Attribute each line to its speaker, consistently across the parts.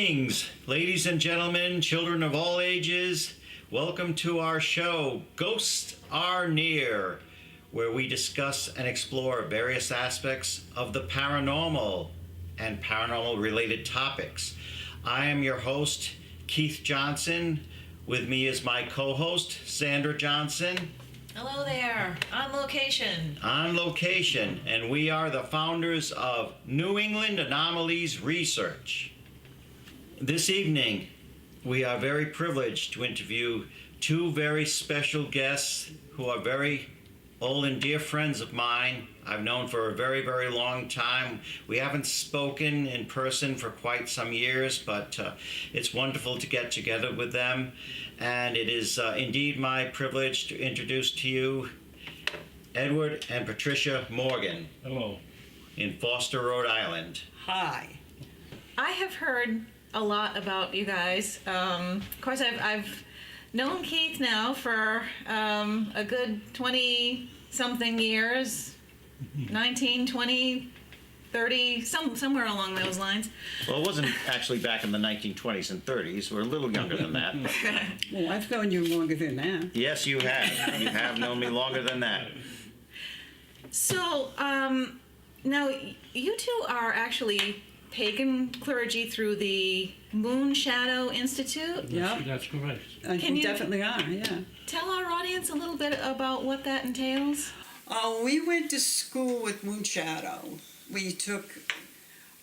Speaker 1: Greetings, ladies and gentlemen, children of all ages. Welcome to our show, Ghosts Are Near, where we discuss and explore various aspects of the paranormal and paranormal-related topics. I am your host, Keith Johnson. With me is my co-host, Sandra Johnson.
Speaker 2: Hello there, on location.
Speaker 1: On location, and we are the founders of New England Anomalies Research. This evening, we are very privileged to interview two very special guests who are very old and dear friends of mine. I've known for a very, very long time. We haven't spoken in person for quite some years, but it's wonderful to get together with them. And it is indeed my privilege to introduce to you Edward and Patricia Morgan.
Speaker 3: Hello.
Speaker 1: In Foster, Rhode Island.
Speaker 2: Hi. I have heard a lot about you guys. Of course, I've known Keith now for a good 20-something years, 19, 20, 30, somewhere along those lines.
Speaker 1: Well, it wasn't actually back in the 1920s and 30s. We're a little younger than that.
Speaker 4: Well, I've known you longer than that.
Speaker 1: Yes, you have. You have known me longer than that.
Speaker 2: So, now, you two are actually pagan clergy through the Moon Shadow Institute.
Speaker 4: Yeah,
Speaker 3: That's correct.
Speaker 2: Can
Speaker 4: we
Speaker 2: you-
Speaker 4: definitely are, yeah.
Speaker 2: Tell our audience a little bit about what that entails.
Speaker 4: We went to school with Moonshadow. We took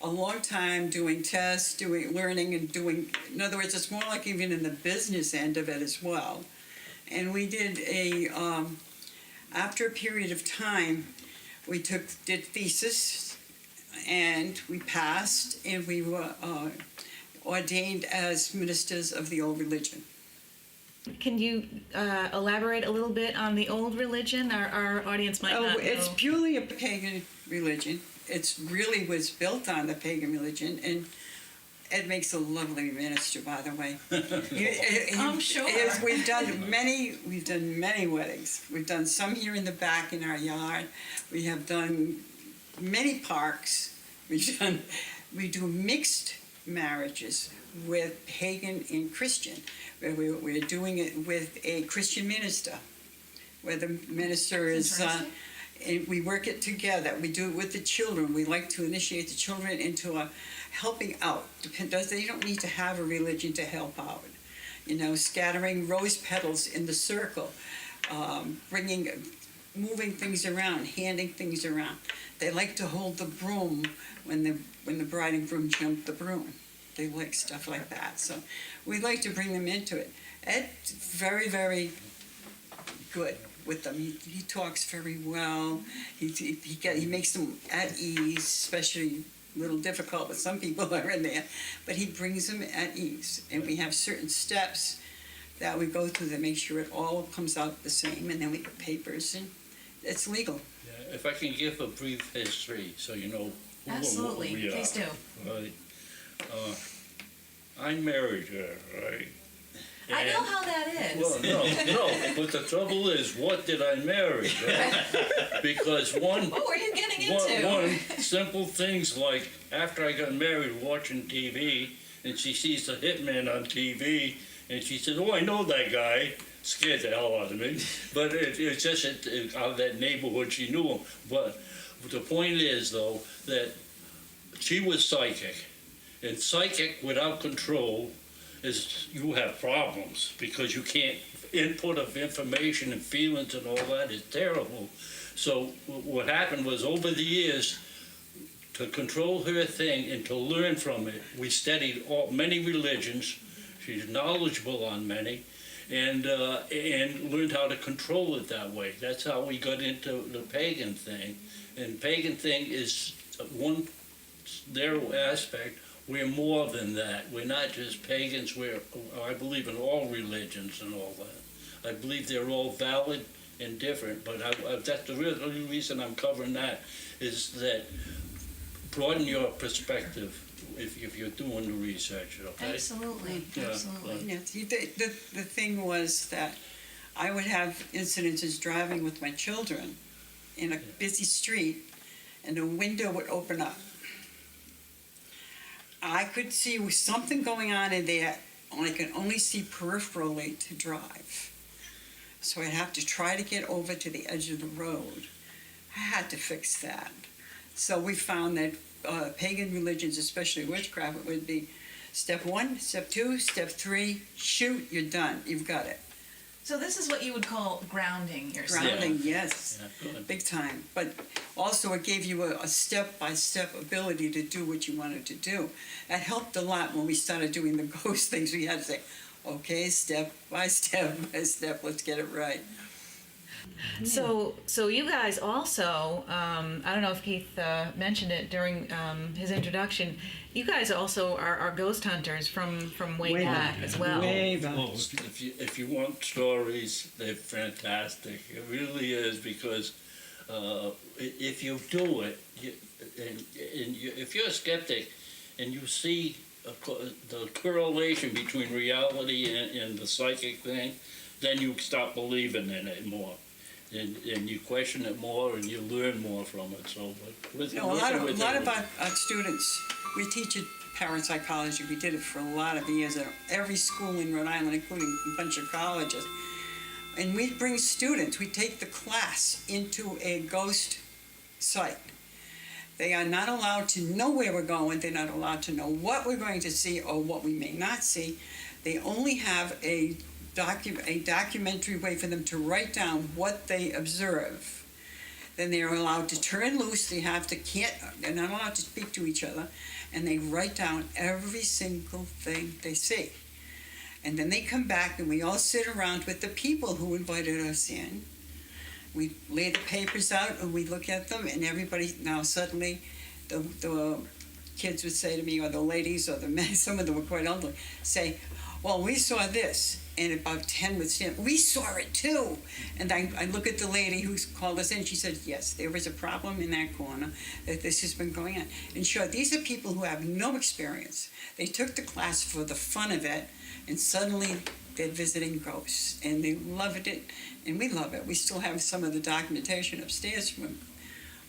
Speaker 4: a long time doing tests, learning and doing, in other words, it's more like even in the business end of it as well. And we did after a period of time, we did thesis, and we passed, and we were ordained as ministers of the old religion.
Speaker 2: Can you elaborate a little bit on the old religion? Our audience might not know.
Speaker 4: It's purely a pagan religion. It really was built on the pagan religion, and Ed makes a lovely minister, by the way.
Speaker 2: I'm sure.
Speaker 4: We've done many weddings. We've done some here in the back in our yard. We have done many parks. We do mixed marriages with pagan and Christian. We're doing it with a Christian minister, where the minister is, and we work it together. We do it with the children. We like to initiate the children into a helping out. They don't need to have a religion to help out. You know, scattering rose petals in the circle, moving things around, handing things around. They like to hold the broom when the bride and groom jump the broom. They like stuff like that. So we like to bring them into it. Ed's very, very good with them. He talks very well. He makes them at ease, especially a little difficult with some people that are in there, but he brings them at ease. And we have certain steps that we go through to make sure it all comes out the same, and then we get papers, and it's legal.
Speaker 3: Yeah, if I can give a brief history so you know who
Speaker 2: Absolutely,
Speaker 3: we are.
Speaker 2: please do.
Speaker 3: Right. I married her, right?
Speaker 2: I know how that is.
Speaker 3: Well, no, but the trouble is, what did I marry? Right? Because
Speaker 2: What were you getting into?
Speaker 3: one simple things like, after I got married, watching TV, and she sees the hitman on TV, and she says, "Oh, I know that guy." Scared the hell out of me. But it's just out of that neighborhood, she knew him. But the point is, though, that she was psychic. And psychic without control is, you have problems, because you can't, input of information and feelings and all that is terrible. So what happened was, over the years, to control her thing and to learn from it, we studied many religions. She's knowledgeable on many, and learned how to control it that way. That's how we got into the pagan thing. And pagan thing is one narrow aspect. We're more than that. We're not just pagans. I believe in all religions and all that. I believe they're all valid and different, but that's the only reason I'm covering that, is that broaden your perspective if you're doing the research, okay?
Speaker 2: Absolutely,
Speaker 3: Yeah,
Speaker 2: absolutely.
Speaker 4: Yes, the thing was that I would have incidences driving with my children in a busy street, and a window would open up. I could see something going on in there, I can only see peripherally to drive. So I'd have to try to get over to the edge of the road. I had to fix that. So we found that pagan religions, especially witchcraft, it would be step 1, step 2, step 3, shoot, you're done, you've got it.
Speaker 2: So this is what you would call grounding yourself.
Speaker 4: Grounding, yes,
Speaker 3: Yeah, good.
Speaker 4: big time. But also it gave you a step-by-step ability to do what you wanted to do. That helped a lot when we started doing the ghost things. We had to say, okay, step by step by step, let's get it right.
Speaker 2: So you guys also, I don't know if Keith mentioned it during his introduction, you guys also are ghost hunters from way back as well.
Speaker 4: Way back.
Speaker 3: Oh, if you want stories, they're fantastic. It really is, because if you do it, if you're a skeptic and you see the correlation between reality and the psychic thing, then you start believing in it more. And you question it more and you learn more from it. So, but
Speaker 4: A lot of our students, we teach parapsychology. We did it for a lot of years at every school in Rhode Island, including a bunch of colleges. And we bring students, we take the class into a ghost site. They are not allowed to know where we're going. They're not allowed to know what we're going to see or what we may not see. They only have a documentary way for them to write down what they observe. Then they are allowed to turn loose. They're not allowed to speak to each other, and they write down every single thing they see. And then they come back, and we all sit around with the people who invited us in. We lay the papers out, and we look at them, and everybody now suddenly, the kids would say to me, or the ladies, or the men, some of them were quite elderly, say, well, we saw this. And about 10 would stand, we saw it too. And I look at the lady who called us in, she said, yes, there was a problem in that corner, that this has been going on. And sure, these are people who have no experience. They took the class for the fun of it, and suddenly they're visiting ghosts. And they loved it, and we love it. We still have some of the documentation upstairs from them.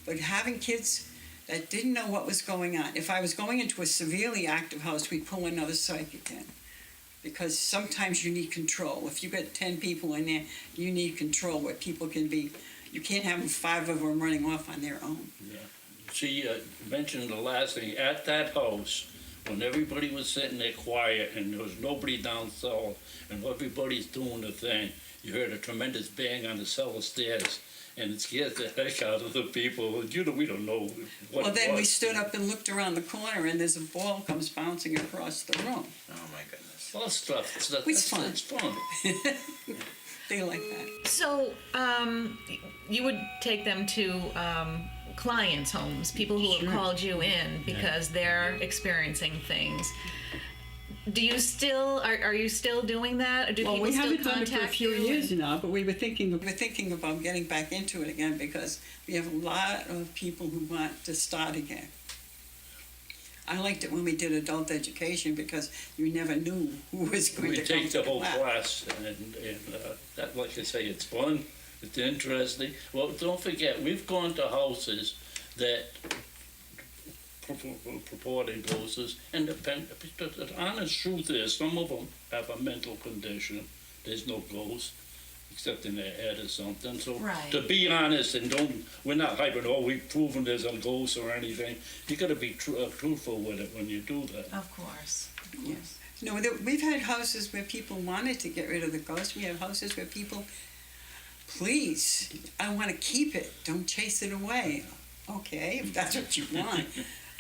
Speaker 4: But having kids that didn't know what was going on, if I was going into a severely active house, we'd pull another psychic in. Because sometimes you need control. If you got 10 people in there, you need control where people can be. You can't have 5 of them running off on their own.
Speaker 3: Yeah. She mentioned the last thing. At that house, when everybody was sitting there quiet and there was nobody down cellar and everybody's doing the thing, you heard a tremendous bang on the cellar stairs. And it scared the heck out of the people. We don't know what
Speaker 4: Well, then
Speaker 3: it
Speaker 4: we
Speaker 3: was.
Speaker 4: stood up and looked around the corner, and there's a ball comes bouncing across the room.
Speaker 1: Oh my goodness.
Speaker 3: All stuff.
Speaker 4: It's fun.
Speaker 3: It's fun.
Speaker 4: They like that.
Speaker 2: So you would take them to clients' homes, people who have called you in because they're experiencing things. Do you still are you still doing that, or do
Speaker 4: Well,
Speaker 2: people
Speaker 4: we
Speaker 2: still
Speaker 4: haven't done it
Speaker 2: contact
Speaker 4: for a few
Speaker 2: you?
Speaker 4: years now, but we're thinking about getting back into it again, because we have a lot of people who want to start again. I liked it when we did adult education, because you never knew who was going
Speaker 3: We
Speaker 4: to come
Speaker 3: take
Speaker 4: to
Speaker 3: the whole
Speaker 4: class.
Speaker 3: class, and that, like I say, it's fun, it's interesting. Well, don't forget, we've gone to houses that purported ghosts, and the honest truth is, some of them have a mental condition. There's no ghost, except in their head or something. So
Speaker 2: Right.
Speaker 3: to be honest, and we're not hyping, we've proven there's a ghost or anything. You got to be truthful with it when you do that.
Speaker 2: Of course.
Speaker 4: Yes. No, we've had houses where people wanted to get rid of the ghost. We have houses where people, please, I want to keep it. Don't chase it away. Okay, if that's what you want.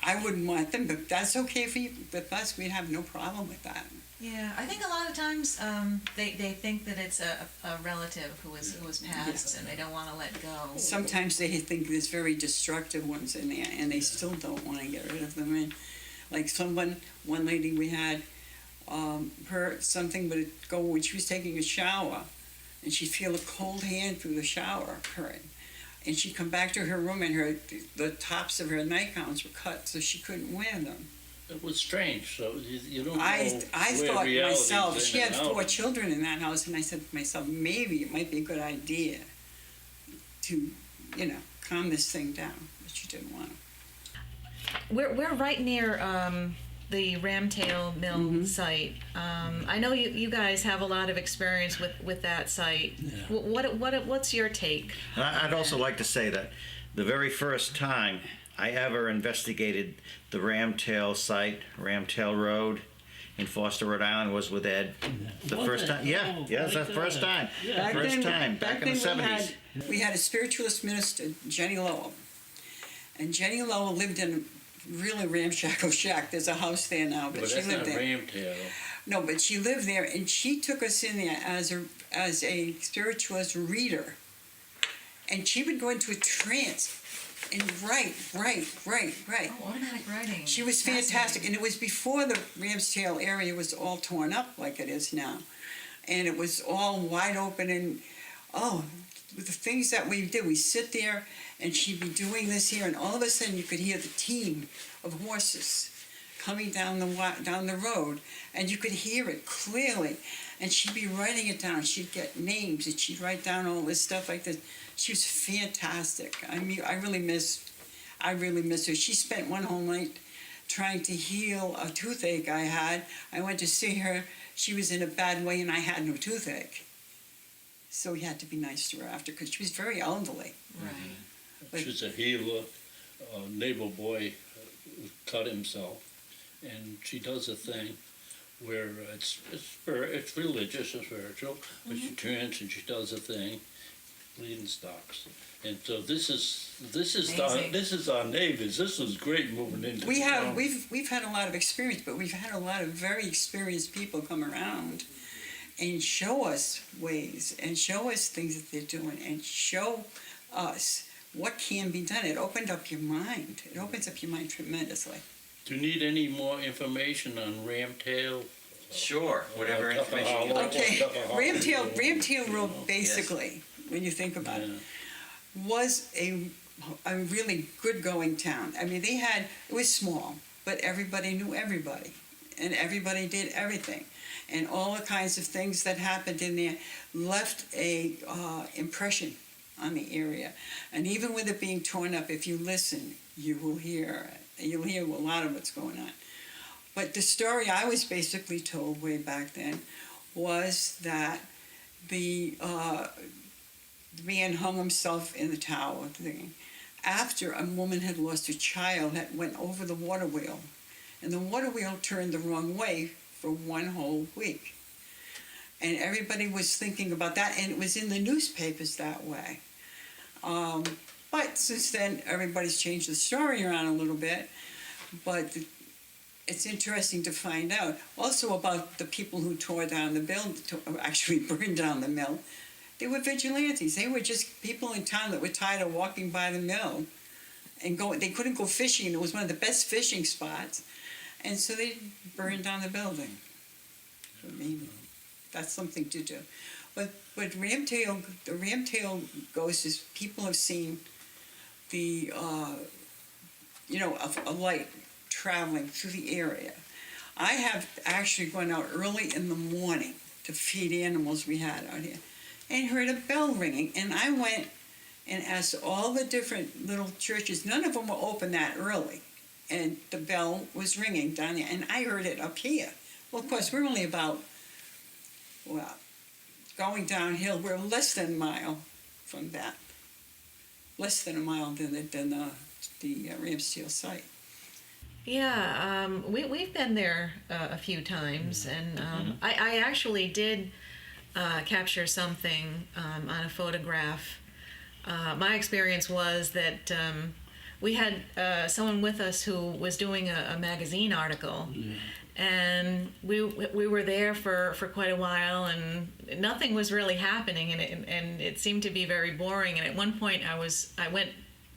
Speaker 4: I wouldn't want them, but that's okay for you. With us, we have no problem with that.
Speaker 2: Yeah, I think a lot of times they think that it's a relative who was passed, and they don't want to let go.
Speaker 4: Sometimes they think there's very destructive ones in there, and they still don't want to get rid of them. And like one lady we had, something would go when she was taking a shower, and she'd feel a cold hand through the shower curtain. And she'd come back to her room, and the tops of her nightgowns were cut, so she couldn't wear them.
Speaker 3: It was strange. So you don't know
Speaker 4: I
Speaker 3: where
Speaker 4: thought
Speaker 3: reality's
Speaker 4: myself,
Speaker 3: in
Speaker 4: she had
Speaker 3: and out.
Speaker 4: 4 children in that house, and I said to myself, maybe it might be a good idea to, calm this thing down, but she didn't want to.
Speaker 2: We're right near the Ramtail Mill site. I know you guys have a lot of experience with that site. What's your take?
Speaker 1: I'd also like to say that the very first time I ever investigated the Ramtail site, Ramtail Road in Foster, Rhode Island, was with Ed. The first time, that's the first time.
Speaker 4: Back
Speaker 1: First
Speaker 4: then-
Speaker 1: time, back in the
Speaker 4: then
Speaker 1: 70s.
Speaker 4: we had a spiritualist minister, Jenny Lowell. And Jenny Lowell lived in a really ramshackle shack. There's a house there now, but
Speaker 3: But
Speaker 4: she
Speaker 3: that's
Speaker 4: lived
Speaker 3: not
Speaker 4: there.
Speaker 3: Ramtail.
Speaker 4: No, but she lived there, and she took us in there as a spiritualist reader. And she would go into a trance and write.
Speaker 2: Automatic writing.
Speaker 4: She was fantastic, and it was before the Ramstail area was all torn up like it is now. And it was all wide open, and with the things that we did, we sit there, and she'd be doing this here, and all of a sudden you could hear the team of horses coming down the road, and you could hear it clearly. And she'd be writing it down. She'd get names, and she'd write down all this stuff like this. She was fantastic. I mean, I really miss her. She spent one whole night trying to heal a toothache I had. I went to see her. She was in a bad way, and I had no toothache. So we had to be nice to her after, because she was very elderly.
Speaker 2: Right.
Speaker 4: But-
Speaker 3: She's a healer. A neighbor boy cut himself, and she does a thing where it's religious and spiritual, but she turns and she does a thing, bleeding stops. And so this is
Speaker 2: Amazing.
Speaker 3: our neighbors. This is great moving into
Speaker 4: We
Speaker 3: the
Speaker 4: have
Speaker 3: town.
Speaker 4: we've had a lot of experience, but we've had a lot of very experienced people come around and show us ways and show us things that they're doing and show us what can be done. It opened up your mind. It opens up your mind tremendously.
Speaker 3: Do you need any more information on Ramtail?
Speaker 1: Sure, whatever information you like.
Speaker 4: Okay, Ramtail Road, basically, when you think about it, was a really good going town. I mean, it was small, but everybody knew everybody, and everybody did everything, and all the kinds of things that happened in there left a impression on the area. And even with it being torn up, if you listen, you'll hear a lot of what's going on. But the story I was basically told way back then was that the man hung himself in the tower thing after a woman had lost her child that went over the water wheel. And the water wheel turned the wrong way for one whole week. And everybody was thinking about that, and it was in the newspapers that way. But since then, everybody's changed the story around a little bit. But it's interesting to find out also about the people who tore down the mill, actually burned down the mill. They were vigilantes. They were just people in town that were tired of walking by the mill and they couldn't go fishing. It was one of the best fishing spots. And so they burned down the building. I mean, that's something to do. But the Ramtail ghost is people have seen the, a light traveling through the area. I have actually gone out early in the morning to feed animals we had out here and heard a bell ringing. And I went and asked all the different little churches. None of them were open that early. And the bell was ringing down there. And I heard it up here. Well, of course, we're only about, going downhill. We're less than a mile from that. Less than a mile than the Ramstail site.
Speaker 2: Yeah, we've been there a few times, and I actually did capture something on a photograph. My experience was that we had someone with us who was doing a magazine article, and we were there for quite a while, and nothing was really happening, and it seemed to be very boring. And at one point, I went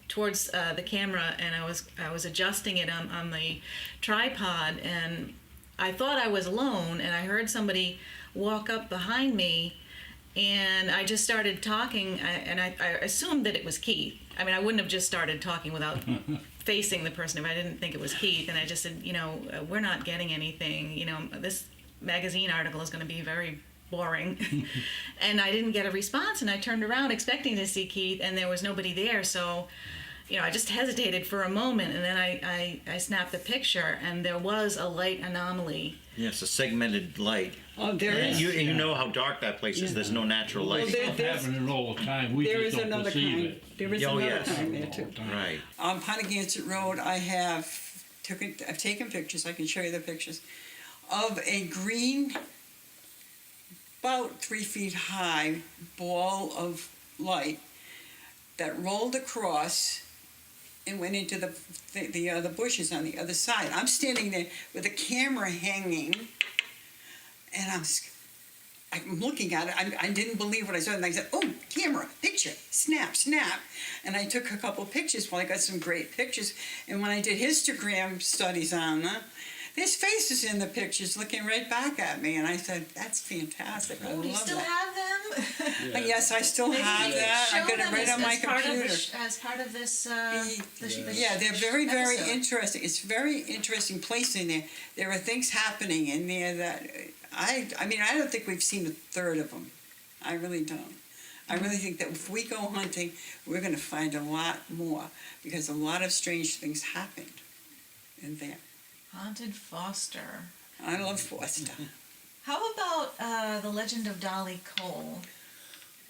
Speaker 2: towards the camera, and I was adjusting it on the tripod, and I thought I was alone, and I heard somebody walk up behind me, and I just started talking, and I assumed that it was Keith. I mean, I wouldn't have just started talking without facing the person if I didn't think it was Keith, and I just said, we're not getting anything, this magazine article is going to be very boring. And I didn't get a response, and I turned around expecting to see Keith, and there was nobody there. So I just hesitated for a moment, and then I snapped the picture, and there was a light anomaly.
Speaker 1: Yes, a segmented light.
Speaker 4: Oh, there
Speaker 1: And
Speaker 4: is.
Speaker 1: you know how dark that place is.
Speaker 4: Yeah.
Speaker 1: There's no natural
Speaker 4: Well,
Speaker 1: light.
Speaker 4: there-
Speaker 3: It's happening all the time. We
Speaker 4: There
Speaker 3: just
Speaker 4: is
Speaker 3: don't
Speaker 4: another
Speaker 3: perceive
Speaker 4: kind.
Speaker 3: it.
Speaker 4: There is
Speaker 1: Oh,
Speaker 4: another
Speaker 1: yes.
Speaker 4: kind there too.
Speaker 1: Right.
Speaker 4: On Pontigansett Road, I've taken pictures. I can show you the pictures of a green, about 3 feet high ball of light that rolled across and went into the bushes on the other side. I'm standing there with the camera hanging, and I'm looking at it. I didn't believe what I saw, and I said, "Oh, camera, picture, snap, snap." And I took a couple pictures. Well, I got some great pictures. And when I did histogram studies on them, there's faces in the pictures looking right back at me, and I said, "That's fantastic. I
Speaker 2: Do you
Speaker 4: love
Speaker 2: still
Speaker 4: that."
Speaker 2: have them?
Speaker 4: Yes, I still have that. I got it right on my computer.
Speaker 2: As part of this.
Speaker 4: Yeah, they're very, very
Speaker 2: episode.
Speaker 4: interesting. It's a very interesting place in there. There are things happening in there that I don't think we've seen a third of them. I really don't. I really think that if we go hunting, we're going to find a lot more because a lot of strange things happened in there.
Speaker 2: Haunted Foster.
Speaker 4: I love Forster.
Speaker 2: How about the legend of Dolly Cole?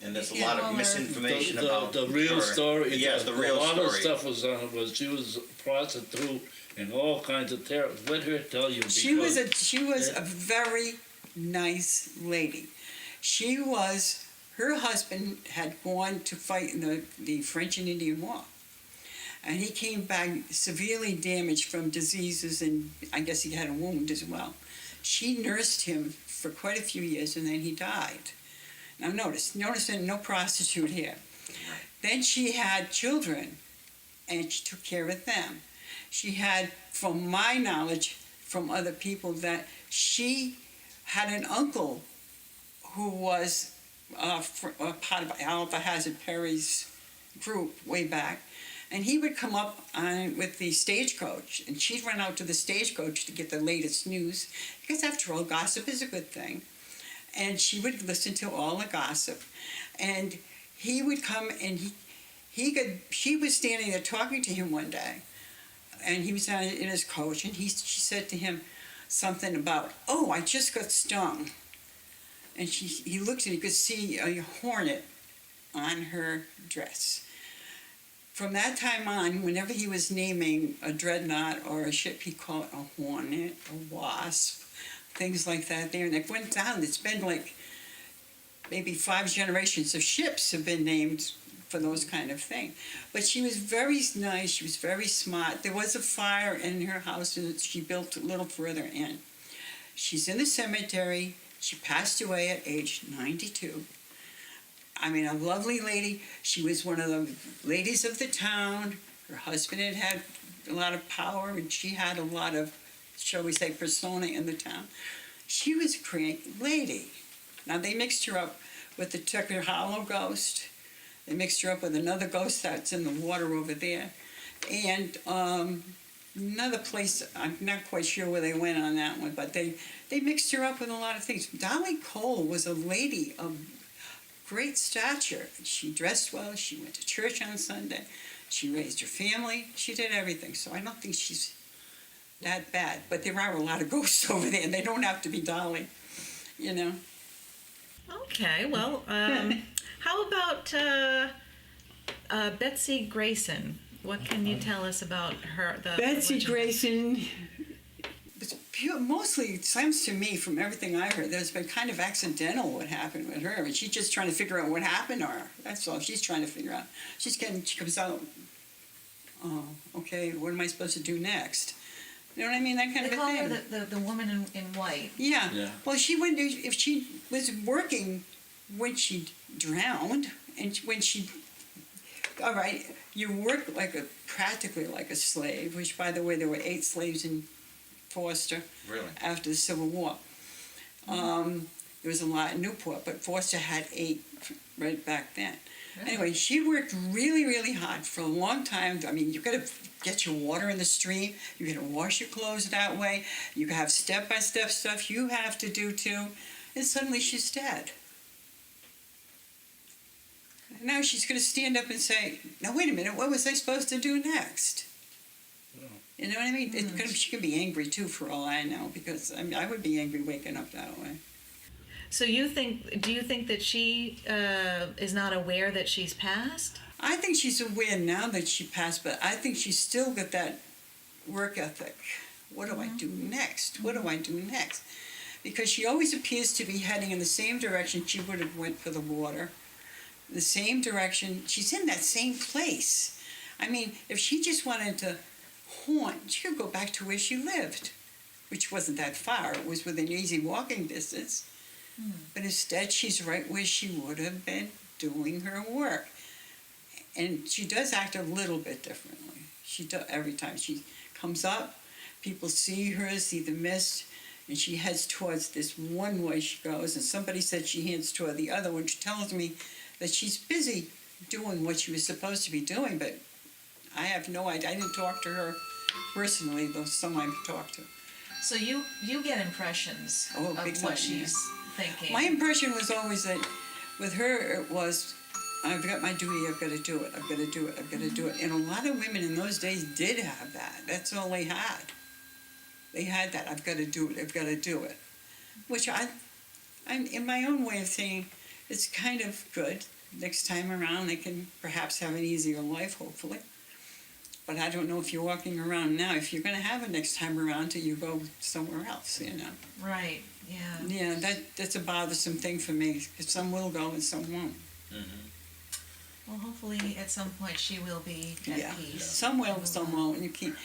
Speaker 1: And there's a
Speaker 2: Yeah,
Speaker 1: lot
Speaker 2: well,
Speaker 1: of misinformation about
Speaker 3: the real
Speaker 1: her.
Speaker 3: story.
Speaker 1: Yes, the real
Speaker 3: A lot
Speaker 1: story.
Speaker 3: of stuff was she was a prostitute and all kinds of terror. Let her tell you.
Speaker 4: She was
Speaker 3: because-
Speaker 4: a very nice lady. Her husband had gone to fight in the French and Indian War. And he came back severely damaged from diseases, and I guess he had a wound as well. She nursed him for quite a few years, and then he died. Now notice no prostitute here. Then she had children, and she took care of them. She had, from my knowledge, from other people, that she had an uncle who was a part of Alpha Hazard Perry's group way back. And he would come up with the stagecoach, and she'd run out to the stagecoach to get the latest news, because after all, gossip is a good thing. And she would listen to all the gossip. And he would come, and she was standing there talking to him one day, and he was in his coach, and she said to him something about, "Oh, I just got stung." And he looked, and he could see a hornet on her dress. From that time on, whenever he was naming a dreadnought or a ship, he called it a hornet, a wasp, things like that there. And it went down. It's been like maybe 5 generations of ships have been named for those kind of things. But she was very nice. She was very smart. There was a fire in her house that she built a little further in. She's in the cemetery. She passed away at age 92. I mean, a lovely lady. She was one of the ladies of the town. Her husband had a lot of power, and she had a lot of, shall we say, persona in the town. She was a great lady. Now, they mixed her up with the Tucker Hollow ghost. They mixed her up with another ghost that's in the water over there. And another place, I'm not quite sure where they went on that one, but they mixed her up with a lot of things. Dolly Cole was a lady of great stature. She dressed well. She went to church on Sunday. She raised her family. She did everything. So I don't think she's that bad. But there are a lot of ghosts over there, and they don't have to be Dolly, you know.
Speaker 2: Okay, well, how about Betsy Grayson? What can you tell us about her?
Speaker 4: Betsy
Speaker 2: legend?
Speaker 4: Grayson, mostly, it seems to me, from everything I heard, there's been kind of accidental what happened with her. And she's just trying to figure out what happened to her. That's all she's trying to figure out. She comes out, "Oh, okay, what am I supposed to do next?" You know what I mean? That kind
Speaker 2: They
Speaker 4: of a
Speaker 2: call
Speaker 4: thing.
Speaker 2: her the woman in white.
Speaker 4: Yeah.
Speaker 3: Yeah.
Speaker 4: Well, if she was working when she drowned, and when she, all right, you work practically like a slave, which, by the way, there were 8 slaves in Forster
Speaker 1: Really?
Speaker 4: after the Civil War. There was a lot in Newport, but Forster had 8 right back then.
Speaker 2: Really?
Speaker 4: Anyway, she worked really, really hard for a long time. I mean, you got to get your water in the stream. You got to wash your clothes that way. You have step-by-step stuff you have to do too. And suddenly she's dead. Now she's going to stand up and say, now wait a minute, what was I supposed to do next? You know what I mean? She can be angry too, for all I know, because I mean, I would be angry waking up that way.
Speaker 2: So do you think that she is not aware that she's passed?
Speaker 4: I think she's aware now that she passed, but I think she's still got that work ethic. What do I do next? What do I do next? Because she always appears to be heading in the same direction she would have went for the water. The same direction. She's in that same place. I mean, if she just wanted to haunt, she could go back to where she lived, which wasn't that far. It was within easy walking distance. But instead, she's right where she would have been doing her work. And she does act a little bit differently. She does every time she comes up, people see her, see the mist, and she heads towards this one way she goes. And somebody said she heads toward the other, which tells me that she's busy doing what she was supposed to be doing. But I have no idea. I didn't talk to her personally, though someone I've talked to.
Speaker 2: So you get impressions
Speaker 4: Oh,
Speaker 2: of
Speaker 4: big
Speaker 2: what
Speaker 4: time,
Speaker 2: she's thinking.
Speaker 4: My impression was always that with her it was, I've got my duty, I've got to do it, I've got to do it, I've got to do it. And a lot of women in those days did have that. That's all they had. They had that, I've got to do it, I've got to do it. Which I'm in my own way of saying, it's kind of good. Next time around they can perhaps have an easier life, hopefully. But I don't know if you're walking around now, if you're going to have it next time around till you go somewhere else, you know.
Speaker 2: Right, yeah.
Speaker 4: Yeah, that's a bothersome thing for me, because some will go and some won't.
Speaker 2: Well, hopefully at some point she will be at
Speaker 4: Yeah,
Speaker 2: peace.
Speaker 4: some will, some won't. And you keep,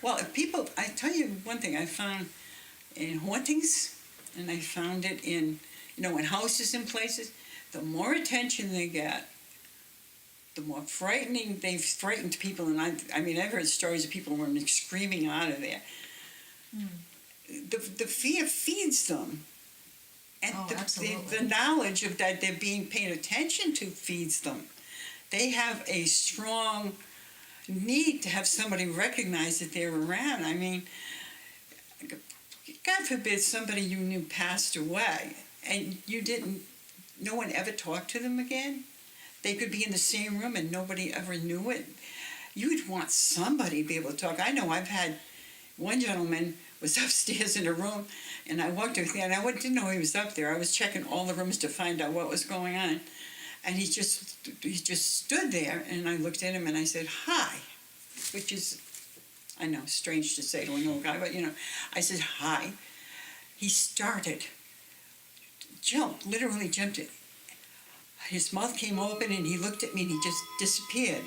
Speaker 4: well, if people, I tell you one thing I found in hauntings, and I found it in, you know, in houses and places, the more attention they get, the more frightening they've frightened people. And I mean, I've heard stories of people who are screaming out of there. The fear feeds them. And
Speaker 2: Oh,
Speaker 4: the
Speaker 2: absolutely.
Speaker 4: knowledge of that they're being paid attention to feeds them. They have a strong need to have somebody recognize that they're around. I mean, God forbid somebody you knew passed away and no one ever talked to them again. They could be in the same room and nobody ever knew it. You'd want somebody to be able to talk. I know I've had one gentleman was upstairs in a room, and I walked up there, and I didn't know he was up there. I was checking all the rooms to find out what was going on, and he just stood there, and I looked at him and I said, "Hi," which is, I know, strange to say to an old guy, but you know, I said, "Hi." He started, literally jumped it. His mouth came open and he looked at me and he just disappeared.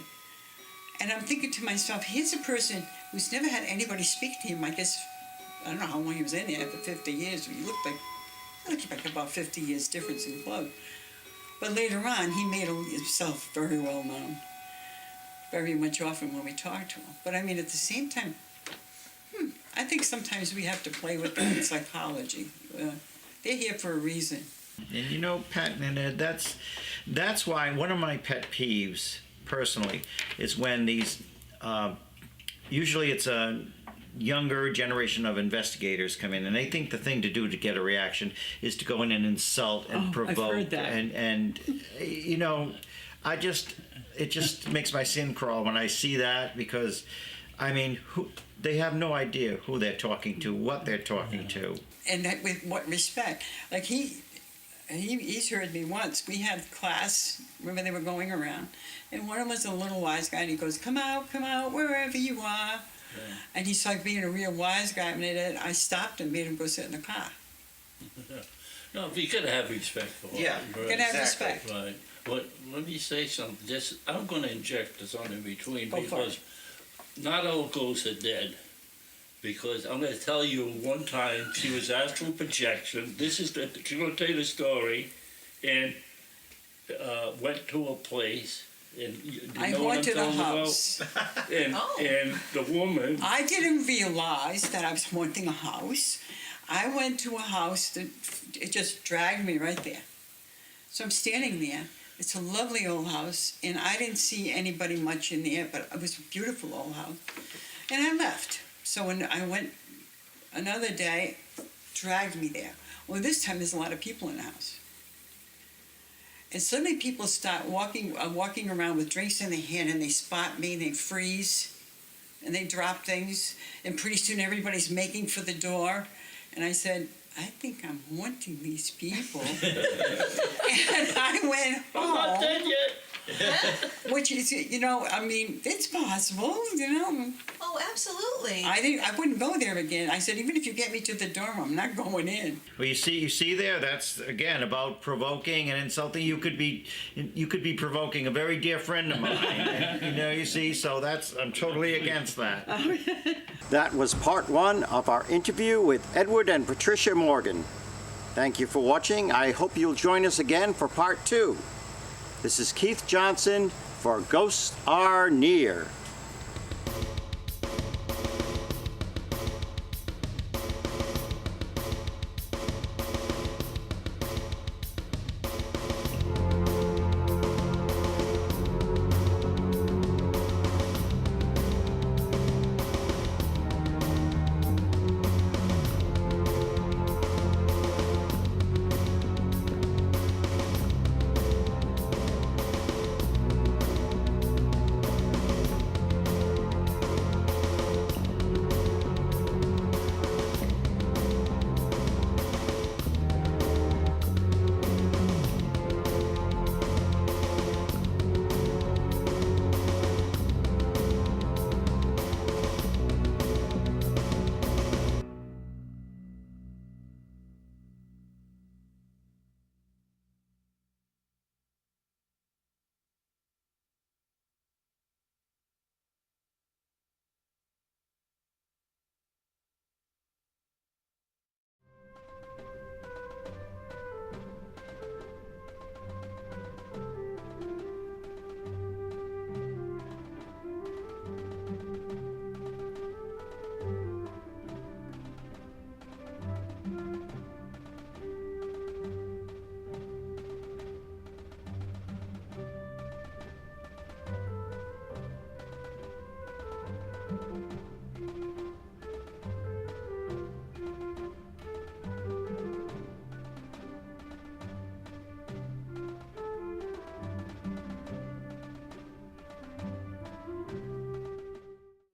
Speaker 4: And I'm thinking to myself, here's a person who's never had anybody speak to him. I guess, I don't know how long he was in there, for 50 years. He looked like about 50 years difference in clothes. But later on, he made himself very well known. Very much often when we talked to him. But I mean, at the same time, I think sometimes we have to play with that in psychology. They're here for a reason.
Speaker 1: And you know, Pat and Ed, that's why one of my pet peeves, personally, is when these, usually it's a younger generation of investigators come in, and they think the thing to do to get a reaction is to go in and insult and provoke.
Speaker 4: I've heard that.
Speaker 1: And you know, it just makes my skin crawl when I see that, because, I mean, they have no idea who they're talking to, what they're talking to.
Speaker 4: And that, with what respect? Like he's heard me once. We had class, remember they were going around, and one of them was a little wise guy, and he goes, come out, wherever you are. Yeah. And he's like being a real wise guy, and I stopped him, made him go sit in the car.
Speaker 3: No, you gotta have respect for all.
Speaker 1: Yeah,
Speaker 3: right?
Speaker 4: You gotta have respect.
Speaker 3: Right. But let me say something. I'm gonna inject this on in between,
Speaker 4: Go for
Speaker 3: because not all ghosts are dead. Because I'm going to tell you, one time she was astral projection. She's going to tell you the story, and went to a place. And
Speaker 4: I haunted a house.
Speaker 3: And the woman.
Speaker 4: I didn't realize that I was haunting a house. I went to a house that it just dragged me right there. So I'm standing there. It's a lovely old house, and I didn't see anybody much in there, but it was a beautiful old house. And I left. So when I went another day, dragged me there. Well, this time there's a lot of people in the house. And suddenly people start walking around with drinks in their hand, and they spot me, they freeze, and they drop things, and pretty soon everybody's making for the door. And I said, I think I'm haunting these people. And I went
Speaker 3: I'm not dead
Speaker 4: home,
Speaker 3: yet.
Speaker 4: which is, I mean, it's possible,
Speaker 2: Oh, absolutely.
Speaker 4: I wouldn't go there again. I said, even if you get me to the dorm, I'm not going in.
Speaker 1: Well, you see there, that's again about provoking and insulting. You could be provoking a very dear friend of mine. You see, so I'm totally against that. That was part 1 of our interview with Edward and Patricia Morgan. Thank you for watching. I hope you'll join us again for part 2. This is Keith Johnson for Ghosts Are Near.